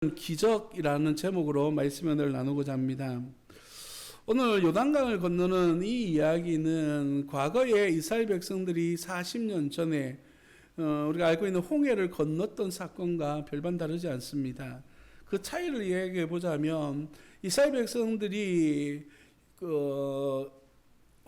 기적이라는 제목으로 말씀을 나누고자 합니다. 오늘 요단강을 건너는 이 이야기는 과거에 이스라엘 백성들이 40년 전에 우리가 알고 있는 홍해를 건넜던 사건과 별반 다르지 않습니다. 그 차이를 이야기해 보자면 이스라엘 백성들이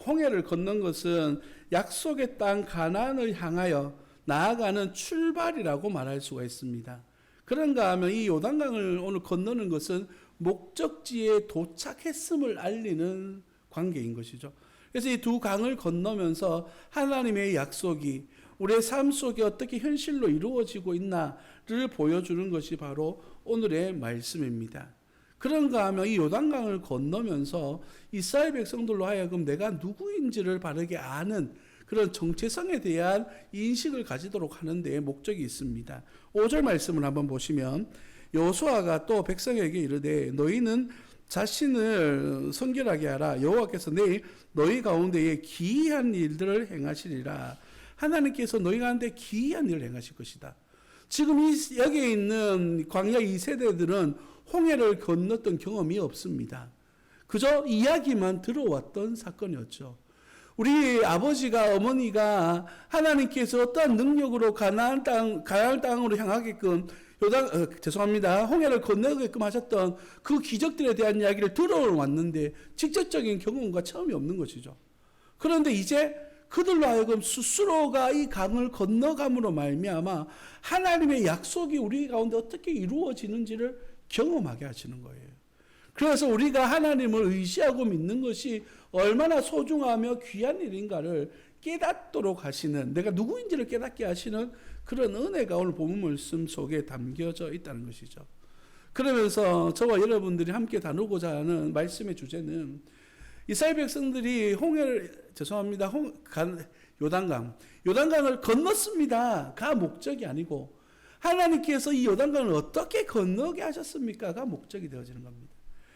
홍해를 건넌 것은 약속의 땅 가나안을 향하여 나아가는 출발이라고 말할 수가 있습니다. 그런가 하면 이 요단강을 오늘 건너는 것은 목적지에 도착했음을 알리는 관계인 것이죠. 그래서 이 두 강을 건너면서 하나님의 약속이 우리의 삶 속에 어떻게 현실로 이루어지고 있나를 보여주는 것이 바로 오늘의 말씀입니다. 그런가 하면 이 요단강을 건너면서 이스라엘 백성들로 하여금 내가 누구인지를 바르게 아는 그런 정체성에 대한 인식을 가지도록 하는 데에 목적이 있습니다. 5절 말씀을 한번 보시면 여호수아가 또 백성에게 이르되 너희는 자신을 선결하게 하라. 여호와께서 내일 너희 가운데에 기이한 일들을 행하시리라. 하나님께서 너희 가운데 기이한 일을 행하실 것이다. 지금 여기에 있는 광야 2세대들은 홍해를 건넜던 경험이 없습니다. 그저 이야기만 들어왔던 사건이었죠. 우리 아버지가 어머니가 하나님께서 어떠한 능력으로 가나안 땅으로 향하게끔 홍해를 건너게끔 하셨던 그 기적들에 대한 이야기를 들어왔는데 직접적인 경험과 처음이 없는 것이죠. 그런데 이제 그들로 하여금 스스로가 이 강을 건너감으로 말미암아 하나님의 약속이 우리 가운데 어떻게 이루어지는지를 경험하게 하시는 거예요. 그래서 우리가 하나님을 의지하고 믿는 것이 얼마나 소중하며 귀한 일인가를 깨닫도록 하시는, 내가 누구인지를 깨닫게 하시는 그런 은혜가 오늘 본문 말씀 속에 담겨져 있다는 것이죠. 그러면서 저와 여러분들이 함께 다루고자 하는 말씀의 주제는 이스라엘 백성들이 요단강을 건넜습니다가 목적이 아니고 하나님께서 이 요단강을 어떻게 건너게 하셨습니까가 목적이 되어지는 겁니다.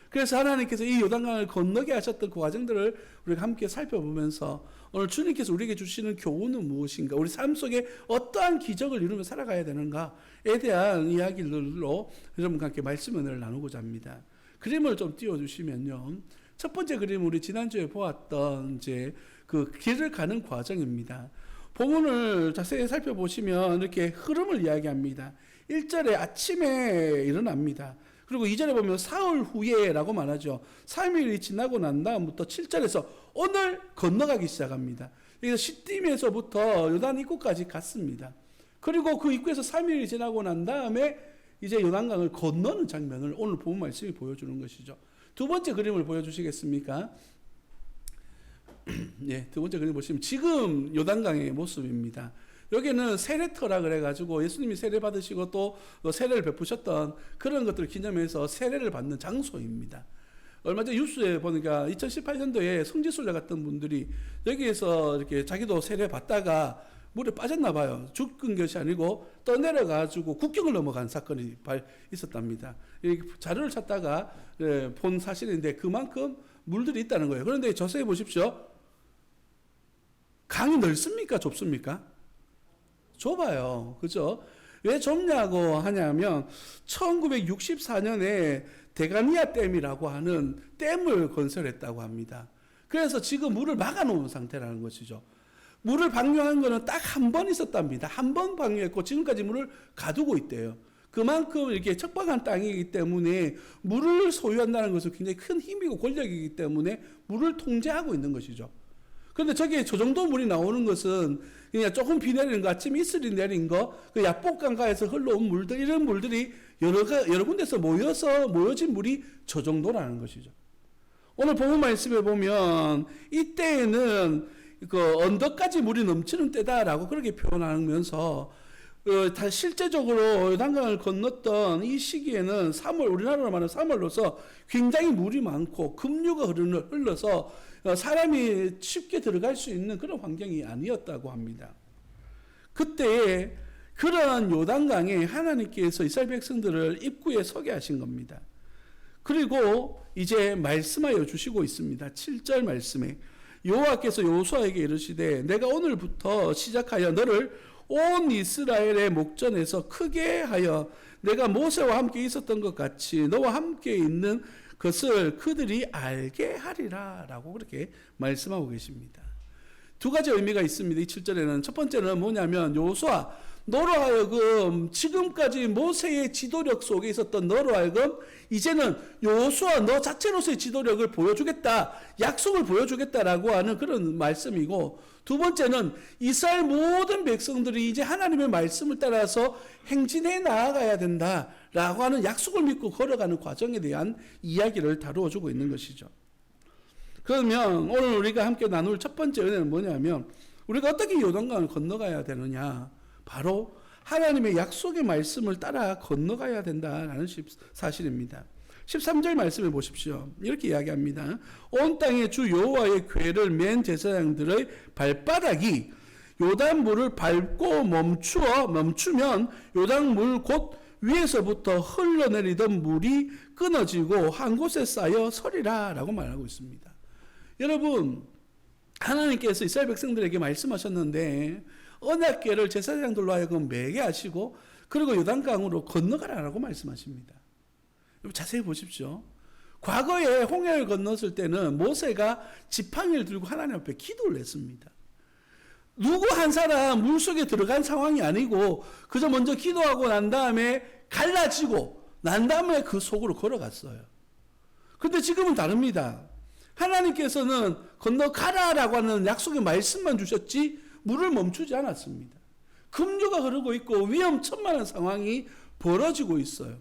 그래서 하나님께서 이 요단강을 건너게 하셨던 그 과정들을 우리가 함께 살펴보면서 오늘 주님께서 우리에게 주시는 교훈은 무엇인가, 우리 삶 속에 어떠한 기적을 이루며 살아가야 되는가에 대한 이야기들로 여러분과 함께 말씀을 나누고자 합니다. 그림을 좀 띄워주시면요. 첫 번째 그림은 우리 지난주에 보았던 이제 그 길을 가는 과정입니다. 본문을 자세히 살펴보시면 이렇게 흐름을 이야기합니다. 1절에 아침에 일어납니다. 그리고 2절에 보면 사흘 후에라고 말하죠. 3일이 지나고 난 다음부터 7절에서 오늘 건너가기 시작합니다. 여기서 시딤에서부터 요단 입구까지 갔습니다. 그리고 그 입구에서 3일이 지나고 난 다음에 이제 요단강을 건너는 장면을 오늘 본문 말씀이 보여주는 것이죠. 두 번째 그림을 보여주시겠습니까? 예, 두 번째 그림 보시면 지금 요단강의 모습입니다. 여기는 세례터라 그래가지고 예수님이 세례 받으시고 또 세례를 베푸셨던 그런 것들을 기념해서 세례를 받는 장소입니다. 얼마 전에 뉴스에 보니까 2018년도에 성지순례 갔던 분들이 여기에서 이렇게 자기도 세례 받다가 물에 빠졌나 봐요. 죽은 것이 아니고 떠내려가지고 국경을 넘어간 사건이 있었답니다. 자료를 찾다가 본 사실인데 그만큼 물들이 있다는 거예요. 그런데 자세히 보십시오. 강이 넓습니까? 좁습니까? 좁아요. 그죠? 왜 좁냐고 하냐면 1964년에 데가니아 댐이라고 하는 댐을 건설했다고 합니다. 그래서 지금 물을 막아놓은 상태라는 것이죠. 물을 방류한 거는 딱 한 번 있었답니다. 한 번 방류했고 지금까지 물을 가두고 있대요. 그만큼 이렇게 척박한 땅이기 때문에 물을 소유한다는 것은 굉장히 큰 힘이고 권력이기 때문에 물을 통제하고 있는 것이죠. 그런데 저기에 저 정도 물이 나오는 것은 그냥 조금 비 내리는 거, 아침 이슬이 내린 거, 그 야복강가에서 흘러온 물들, 이런 물들이 여러 군데서 모여진 물이 저 정도라는 것이죠. 오늘 본문 말씀에 보면 이때에는 그 언덕까지 물이 넘치는 때다라고 그렇게 표현하면서 실제적으로 요단강을 건넜던 이 시기에는 3월, 우리나라로 말하는 3월로서 굉장히 물이 많고 급류가 흘러서 사람이 쉽게 들어갈 수 있는 그런 환경이 아니었다고 합니다. 그때 그러한 요단강에 하나님께서 이스라엘 백성들을 입구에 서게 하신 겁니다. 그리고 이제 말씀하여 주시고 있습니다. 7절 말씀에 여호와께서 여호수아에게 이르시되 내가 오늘부터 시작하여 너를 온 이스라엘의 목전에서 크게 하여 내가 모세와 함께 있었던 것 같이 너와 함께 있는 것을 그들이 알게 하리라 라고 그렇게 말씀하고 계십니다. 두 가지 의미가 있습니다. 이 7절에는 첫 번째는 뭐냐면 여호수아 너로 하여금 지금까지 모세의 지도력 속에 있었던 너로 하여금 이제는 여호수아 너 자체로서의 지도력을 보여주겠다, 약속을 보여주겠다라고 하는 그런 말씀이고, 두 번째는 이스라엘 모든 백성들이 이제 하나님의 말씀을 따라서 행진해 나아가야 된다라고 하는 약속을 믿고 걸어가는 과정에 대한 이야기를 다루어 주고 있는 것이죠. 그러면 오늘 우리가 함께 나눌 첫 번째 은혜는 뭐냐면 우리가 어떻게 요단강을 건너가야 되느냐, 바로 하나님의 약속의 말씀을 따라 건너가야 된다라는 사실입니다. 13절 말씀을 보십시오. 이렇게 이야기합니다. 온 땅에 주 여호와의 궤를 맨 제사장들의 발바닥이 요단물을 밟고 멈추면 요단물 곧 위에서부터 흘러내리던 물이 끊어지고 한 곳에 쌓여 서리라 라고 말하고 있습니다. 여러분, 하나님께서 이스라엘 백성들에게 말씀하셨는데 언약궤를 제사장들로 하여금 매게 하시고 그리고 요단강으로 건너가라라고 말씀하십니다. 여러분 자세히 보십시오. 과거에 홍해를 건넜을 때는 모세가 지팡이를 들고 하나님 앞에 기도를 했습니다. 누구 한 사람 물속에 들어간 상황이 아니고 그저 먼저 기도하고 난 다음에 갈라지고 난 다음에 그 속으로 걸어갔어요. 그런데 지금은 다릅니다. 하나님께서는 건너가라라고 하는 약속의 말씀만 주셨지 물을 멈추지 않았습니다. 급류가 흐르고 있고 위험천만한 상황이 벌어지고 있어요.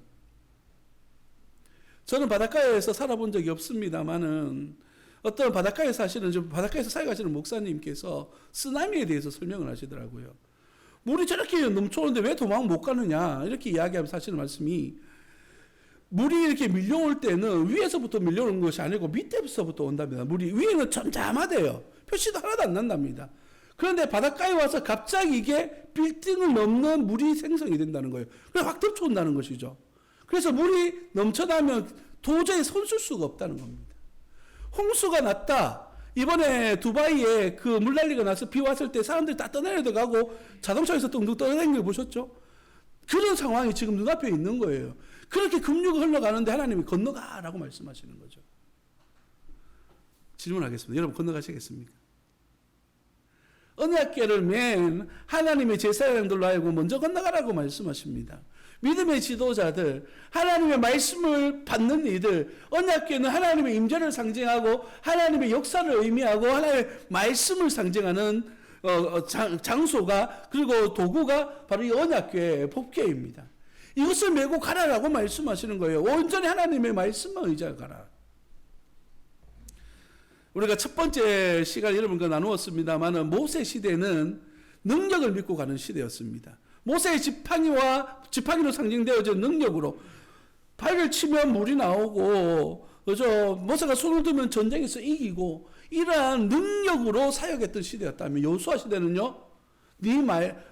저는 바닷가에서 살아본 적이 없습니다만은 어떤 바닷가에 사시는, 바닷가에서 살아가시는 목사님께서 쓰나미에 대해서 설명을 하시더라고요. 물이 저렇게 넘쳐오는데 왜 도망 못 가느냐 이렇게 이야기하면서 하시는 말씀이, 물이 이렇게 밀려올 때는 위에서부터 밀려오는 것이 아니고 밑에서부터 온답니다. 물이 위에는 점잠하대요. 표시도 하나도 안 난답니다. 그런데 바닷가에 와서 갑자기 이게 빌딩을 넘는 물이 생성이 된다는 거예요. 그래서 확 덮쳐온다는 것이죠. 그래서 물이 넘쳐나면 도저히 손쓸 수가 없다는 겁니다. 홍수가 났다. 이번에 두바이에 그 물난리가 나서 비 왔을 때 사람들이 다 떠내려가고 자동차에서 뚱뚱 떠다니는 거 보셨죠? 그런 상황이 지금 눈앞에 있는 거예요. 그렇게 급류가 흘러가는데 하나님이 건너가라고 말씀하시는 거죠. 질문하겠습니다. 여러분 건너가시겠습니까? 언약궤를 맨 하나님의 제사장들로 하여금 먼저 건너가라고 말씀하십니다. 믿음의 지도자들, 하나님의 말씀을 받는 이들, 언약궤는 하나님의 임재를 상징하고 하나님의 역사를 의미하고 하나님의 말씀을 상징하는 장소가, 그리고 도구가 바로 이 언약궤의 법궤입니다. 이것을 메고 가라라고 말씀하시는 거예요. 온전히 하나님의 말씀만 의지하고 가라. 우리가 첫 번째 시간 여러분과 나누었습니다만 모세 시대는 능력을 믿고 가는 시대였습니다. 모세의 지팡이로 상징되어진 능력으로 발을 치면 물이 나오고, 모세가 손을 들면 전쟁에서 이기고, 이러한 능력으로 사역했던 시대였다면 여호수아 시대는요,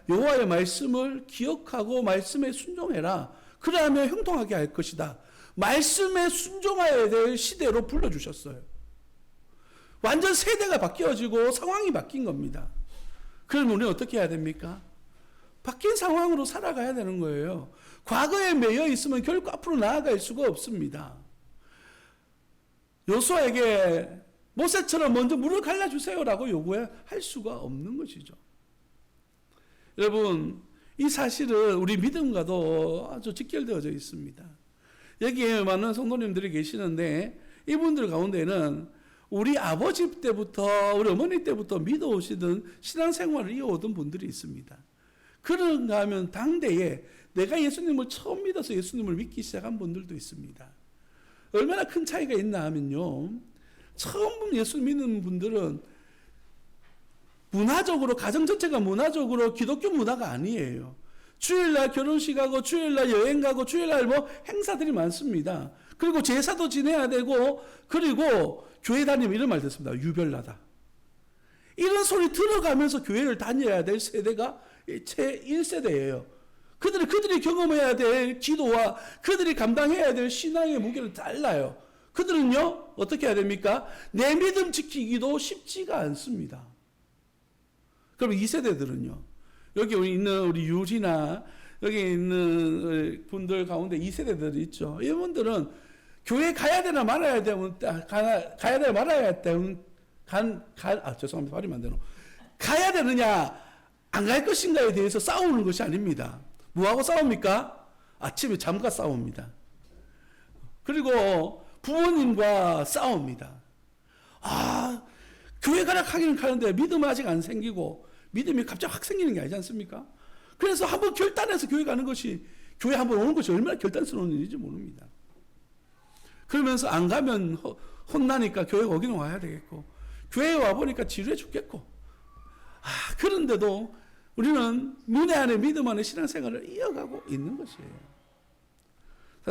여호와의 말씀을 기억하고 말씀에 순종해라. 그러하면 형통하게 할 것이다. 말씀에 순종해야 될 시대로 불러주셨어요. 완전 세대가 바뀌어지고 상황이 바뀐 겁니다. 그러면 우리는 어떻게 해야 됩니까? 바뀐 상황으로 살아가야 되는 거예요. 과거에 매여 있으면 결코 앞으로 나아갈 수가 없습니다. 여호수아에게 모세처럼 먼저 물을 갈라주세요라고 요구할 수가 없는 것이죠. 여러분, 이 사실은 우리 믿음과도 아주 직결되어져 있습니다. 여기에 많은 성도님들이 계시는데 이분들 가운데는 우리 아버지 때부터, 우리 어머니 때부터 믿어오시던 신앙생활을 이어오던 분들이 있습니다. 그런가 하면 당대에 내가 예수님을 처음 믿어서 예수님을 믿기 시작한 분들도 있습니다. 얼마나 큰 차이가 있나 하면요, 처음 예수 믿는 분들은 문화적으로, 가정 전체가 문화적으로 기독교 문화가 아니에요. 주일날 결혼식하고 주일날 여행 가고 주일날 행사들이 많습니다. 그리고 제사도 지내야 되고, 그리고 교회 다니면 이런 말 듣습니다. 유별나다. 이런 소리 들어가면서 교회를 다녀야 될 세대가 제 1세대예요. 그들이 경험해야 될 기도와 그들이 감당해야 될 신앙의 무게를 달라요. 그들은요, 어떻게 해야 됩니까? 내 믿음 지키기도 쉽지가 않습니다. 그럼 2세대들은요, 여기 있는 우리 유리나 여기 있는 분들 가운데 2세대들이 있죠. 이분들은 교회 가야 되나 말아야 되면 가야 되나 말아야 되면 죄송합니다. 발음이 안 되노. 가야 되느냐 안 갈 것인가에 대해서 싸우는 것이 아닙니다. 뭐하고 싸웁니까? 아침에 잠과 싸웁니다. 그리고 부모님과 싸웁니다. 교회 가라 하기는 가는데 믿음은 아직 안 생기고 믿음이 갑자기 확 생기는 게 아니지 않습니까? 그래서 한번 결단해서 교회 가는 것이, 교회 한번 오는 것이 얼마나 결단스러운 일인지 모릅니다. 그러면서 안 가면 혼나니까 교회 오기는 와야 되겠고, 교회에 와보니까 지루해 죽겠고, 그런데도 우리는 문외 안에 믿음 안에 신앙생활을 이어가고 있는 것이에요.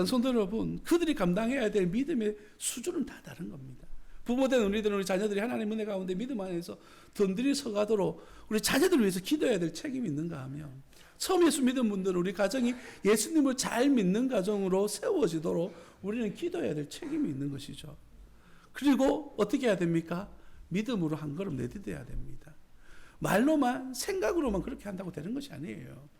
성도 여러분, 그들이 감당해야 될 믿음의 수준은 다 다른 겁니다. 부모된 우리들은 우리 자녀들이 하나님의 은혜 가운데 믿음 안에서 든든히 서가도록 우리 자녀들을 위해서 기도해야 될 책임이 있는가 하면, 처음 예수 믿은 분들은 우리 가정이 예수님을 잘 믿는 가정으로 세워지도록 우리는 기도해야 될 책임이 있는 것이죠. 그리고 어떻게 해야 됩니까? 믿음으로 한 걸음 내딛어야 됩니다. 말로만, 생각으로만 그렇게 한다고 되는 것이 아니에요.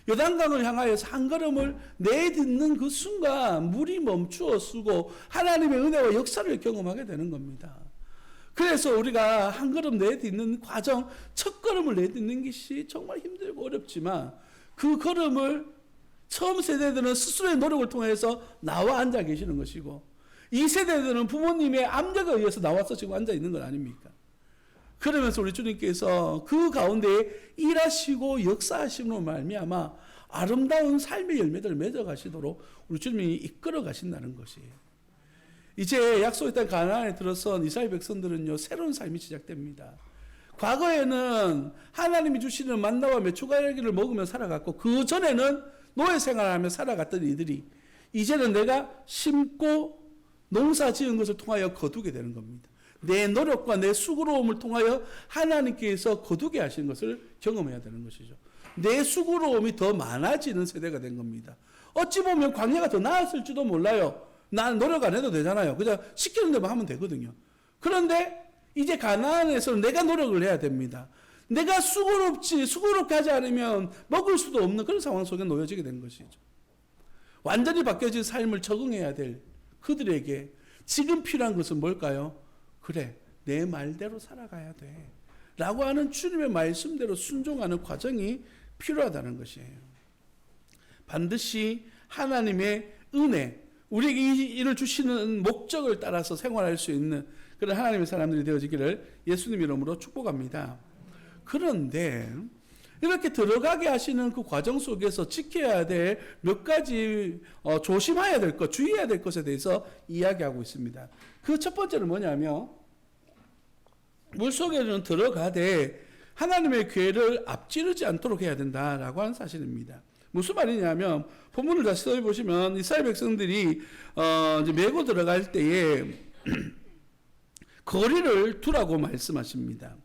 요단강을 향하여서 한 걸음을 내딛는 그 순간 물이 멈추어 쓰고 하나님의 은혜와 역사를 경험하게 되는 겁니다. 그래서 우리가 한 걸음 내딛는 과정, 첫 걸음을 내딛는 것이 정말 힘들고 어렵지만, 그 걸음을 처음 세대들은 스스로의 노력을 통해서 나와 앉아 계시는 것이고, 이 세대들은 부모님의 압력에 의해서 나와서 지금 앉아 있는 건 아닙니까? 그러면서 우리 주님께서 그 가운데 일하시고 역사하심으로 말미암아 아름다운 삶의 열매들을 맺어 가시도록 우리 주님이 이끌어 가신다는 것이에요. 이제 약속의 땅 가나안에 들어선 이스라엘 백성들은요, 새로운 삶이 시작됩니다. 과거에는 하나님이 주시는 만나와 메추가기를 먹으며 살아갔고, 그 전에는 노예 생활하며 살아갔던 이들이 이제는 내가 심고 농사 지은 것을 통하여 거두게 되는 겁니다. 내 노력과 내 수고로움을 통하여 하나님께서 거두게 하시는 것을 경험해야 되는 것이죠. 내 수고로움이 더 많아지는 세대가 된 겁니다. 어찌 보면 광야가 더 나았을지도 몰라요. 난 노력 안 해도 되잖아요. 그냥 시키는 대로 하면 되거든요. 그런데 이제 가나안에서는 내가 노력을 해야 됩니다. 내가 수고롭게 하지 않으면 먹을 수도 없는 그런 상황 속에 놓여지게 된 것이죠. 완전히 바뀌어진 삶을 적응해야 될 그들에게 지금 필요한 것은 뭘까요? 그래, 내 말대로 살아가야 돼 라고 하는 주님의 말씀대로 순종하는 과정이 필요하다는 것이에요. 반드시 하나님의 은혜, 우리에게 이 일을 주시는 목적을 따라서 생활할 수 있는 그런 하나님의 사람들이 되어지기를 예수님 이름으로 축복합니다. 그런데 이렇게 들어가게 하시는 그 과정 속에서 지켜야 될 몇 가지 조심해야 될 것, 주의해야 될 것에 대해서 이야기하고 있습니다. 그 첫 번째는 뭐냐면, 물속에는 들어가되 하나님의 괴를 앞지르지 않도록 해야 된다라고 하는 사실입니다. 무슨 말이냐면, 본문을 다시 써보시면 이스라엘 백성들이 이제 메고 들어갈 때에 거리를 두라고 말씀하십니다.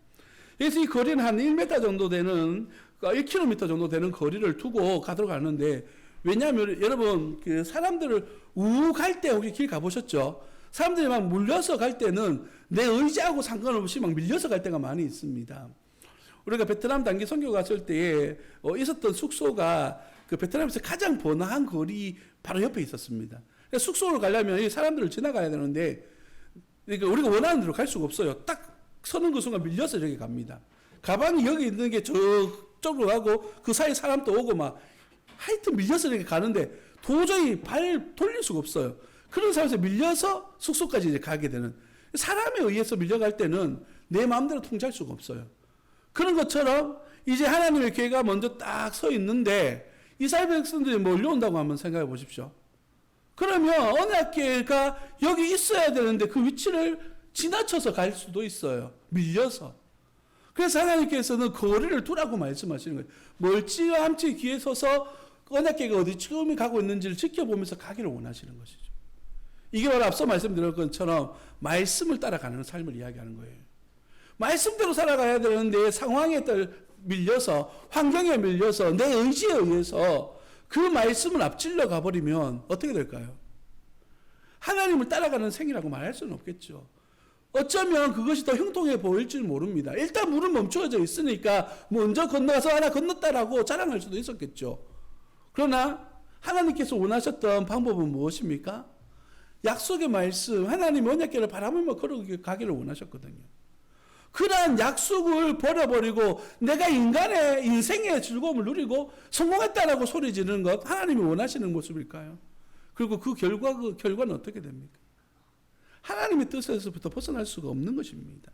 그래서 이 거리는 한 1m 정도 되는, 1km 정도 되는 거리를 두고 가도록 하는데, 왜냐하면 여러분, 그 사람들을 갈 때 혹시 길 가보셨죠? 사람들이 막 물려서 갈 때는 내 의지하고 상관없이 막 밀려서 갈 때가 많이 있습니다. 우리가 베트남 단기 선교 갔을 때에 있었던 숙소가 그 베트남에서 가장 번화한 거리 바로 옆에 있었습니다. 그래서 숙소를 가려면 이 사람들을 지나가야 되는데, 그러니까 우리가 원하는 대로 갈 수가 없어요. 딱 서는 그 순간 밀려서 저기 갑니다. 가방이 여기 있는 게 저쪽으로 가고 그 사이 사람도 오고 막 하여튼 밀려서 이렇게 가는데 도저히 발 돌릴 수가 없어요. 그런 상황에서 밀려서 숙소까지 이제 가게 되는, 사람에 의해서 밀려갈 때는 내 마음대로 통제할 수가 없어요. 그런 것처럼 이제 하나님의 교회가 먼저 딱 서 있는데 이스라엘 백성들이 몰려온다고 한번 생각해 보십시오. 그러면 언약궤가 여기 있어야 되는데 그 위치를 지나쳐서 갈 수도 있어요. 밀려서. 그래서 하나님께서는 거리를 두라고 말씀하시는 거예요. 멀찌감치 귀에 서서 언약궤가 어디쯤에 가고 있는지를 지켜보면서 가기를 원하시는 것이죠. 이게 바로 앞서 말씀드린 것처럼 말씀을 따라가는 삶을 이야기하는 거예요. 말씀대로 살아가야 되는데 상황에 밀려서, 환경에 밀려서, 내 의지에 의해서 그 말씀을 앞질러 가버리면 어떻게 될까요? 하나님을 따라가는 생이라고 말할 수는 없겠죠. 어쩌면 그것이 더 형통해 보일지 모릅니다. 일단 물은 멈추어져 있으니까 먼저 건너가서 하나 건넜다라고 자랑할 수도 있었겠죠. 그러나 하나님께서 원하셨던 방법은 무엇입니까? 약속의 말씀, 하나님 언약궤를 바라보며 걸어가기를 원하셨거든요. 그러한 약속을 버려버리고 내가 인간의 인생의 즐거움을 누리고 성공했다라고 소리 지르는 것, 하나님이 원하시는 모습일까요? 그리고 그 결과는 어떻게 됩니까? 하나님의 뜻에서부터 벗어날 수가 없는 것입니다.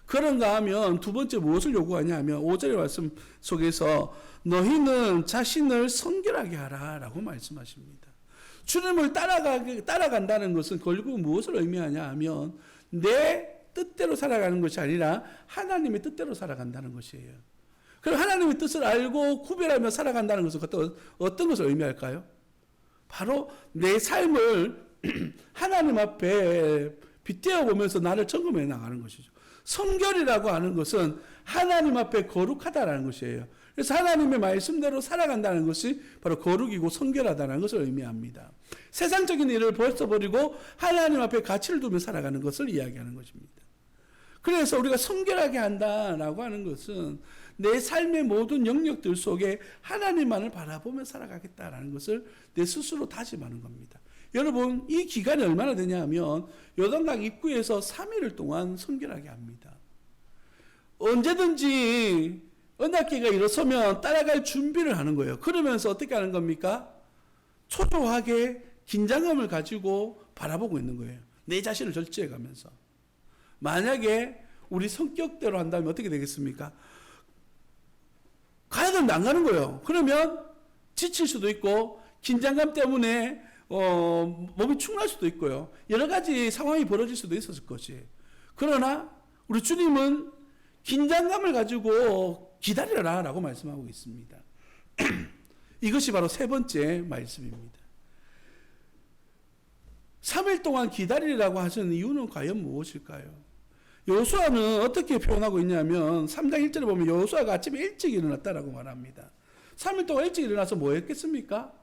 그런가 하면 두 번째 무엇을 요구하냐 하면 5절의 말씀 속에서 너희는 자신을 성결하게 하라 라고 말씀하십니다. 주님을 따라간다는 것은 결국 무엇을 의미하냐 하면 내 뜻대로 살아가는 것이 아니라 하나님의 뜻대로 살아간다는 것이에요. 그럼 하나님의 뜻을 알고 구별하며 살아간다는 것은 어떤 것을 의미할까요? 바로 내 삶을 하나님 앞에 빗대어 보면서 나를 점검해 나가는 것이죠. 성결이라고 하는 것은 하나님 앞에 거룩하다라는 것이에요. 그래서 하나님의 말씀대로 살아간다는 것이 바로 거룩이고 성결하다는 것을 의미합니다. 세상적인 일을 벌써버리고 하나님 앞에 가치를 두며 살아가는 것을 이야기하는 것입니다. 그래서 우리가 성결하게 한다라고 하는 것은 내 삶의 모든 영역들 속에 하나님만을 바라보며 살아가겠다라는 것을 내 스스로 다짐하는 겁니다. 여러분, 이 기간이 얼마나 되냐 하면 요단강 입구에서 3일을 동안 성결하게 합니다. 언제든지 언약궤가 일어서면 따라갈 준비를 하는 거예요. 그러면서 어떻게 하는 겁니까? 초조하게 긴장감을 가지고 바라보고 있는 거예요. 내 자신을 절제해 가면서. 만약에 우리 성격대로 한다면 어떻게 되겠습니까? 가야 되는데 안 가는 거예요. 그러면 지칠 수도 있고 긴장감 때문에 몸이 축날 수도 있고요. 여러 가지 상황이 벌어질 수도 있었을 것이에요. 그러나 우리 주님은 긴장감을 가지고 기다려라 라고 말씀하고 있습니다. 이것이 바로 세 번째 말씀입니다. 3일 동안 기다리라고 하시는 이유는 과연 무엇일까요? 여호수아는 어떻게 표현하고 있냐면 3장 1절에 보면 여호수아가 아침에 일찍 일어났다라고 말합니다. 3일 동안 일찍 일어나서 뭐 했겠습니까?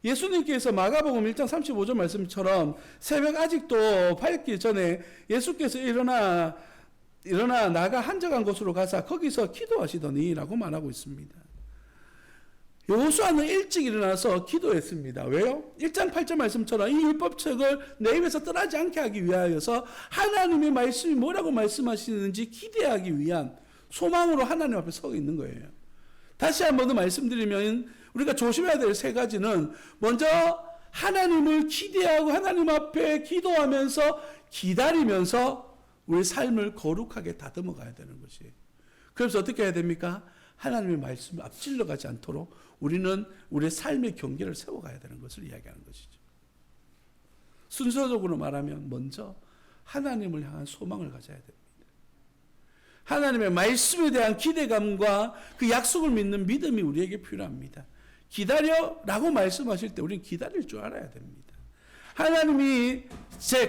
예수님께서 마가복음 1장 35절 말씀처럼 새벽 아직도 밝기 전에 예수께서 일어나 나가 한적한 곳으로 가서 거기서 기도하시더니 라고 말하고 있습니다. 여호수아는 일찍 일어나서 기도했습니다. 왜요? 1장 8절 말씀처럼 이 율법책을 내 입에서 떠나지 않게 하기 위하여서 하나님의 말씀이 뭐라고 말씀하시는지 기대하기 위한 소망으로 하나님 앞에 서 있는 거예요. 다시 한 번 더 말씀드리면 우리가 조심해야 될 세 가지는 먼저 하나님을 기대하고 하나님 앞에 기도하면서 기다리면서 우리 삶을 거룩하게 다듬어 가야 되는 것이에요. 그래서 어떻게 해야 됩니까? 하나님의 말씀을 앞질러 가지 않도록 우리는 우리의 삶의 경계를 세워가야 되는 것을 이야기하는 것이죠. 순서적으로 말하면 먼저 하나님을 향한 소망을 가져야 됩니다. 하나님의 말씀에 대한 기대감과 그 약속을 믿는 믿음이 우리에게 필요합니다. 기다려라고 말씀하실 때 우리는 기다릴 줄 알아야 됩니다. 하나님이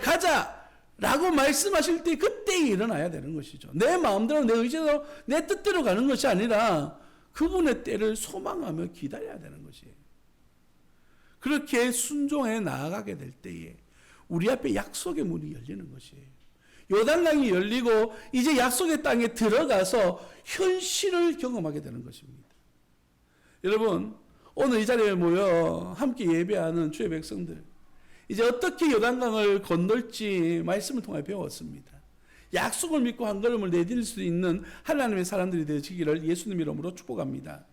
가자라고 말씀하실 때 그때 일어나야 되는 것이죠. 내 마음대로 내 의지대로 내 뜻대로 가는 것이 아니라 그분의 때를 소망하며 기다려야 되는 것이에요. 그렇게 순종해 나아가게 될 때에 우리 앞에 약속의 문이 열리는 것이에요. 요단강이 열리고 이제 약속의 땅에 들어가서 현실을 경험하게 되는 것입니다. 여러분, 오늘 이 자리에 모여 함께 예배하는 주의 백성들, 이제 어떻게 요단강을 건널지 말씀을 통해 배웠습니다. 약속을 믿고 한 걸음을 내딜 수 있는 하나님의 사람들이 되시기를 예수님 이름으로 축복합니다.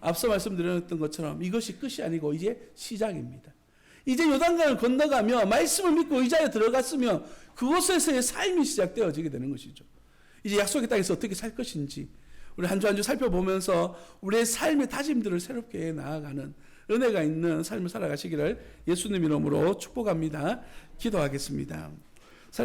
앞서 말씀드렸던 것처럼 이것이 끝이 아니고 이제 시작입니다. 이제 요단강을 건너가며 말씀을 믿고 의자에 들어갔으면 그곳에서의 삶이 시작되어지게 되는 것이죠. 이제 약속의 땅에서 어떻게 살 것인지 우리 한 주 한 주 살펴보면서 우리의 삶의 다짐들을 새롭게 나아가는 은혜가 있는 삶을 살아가시기를 예수님 이름으로 축복합니다. 기도하겠습니다.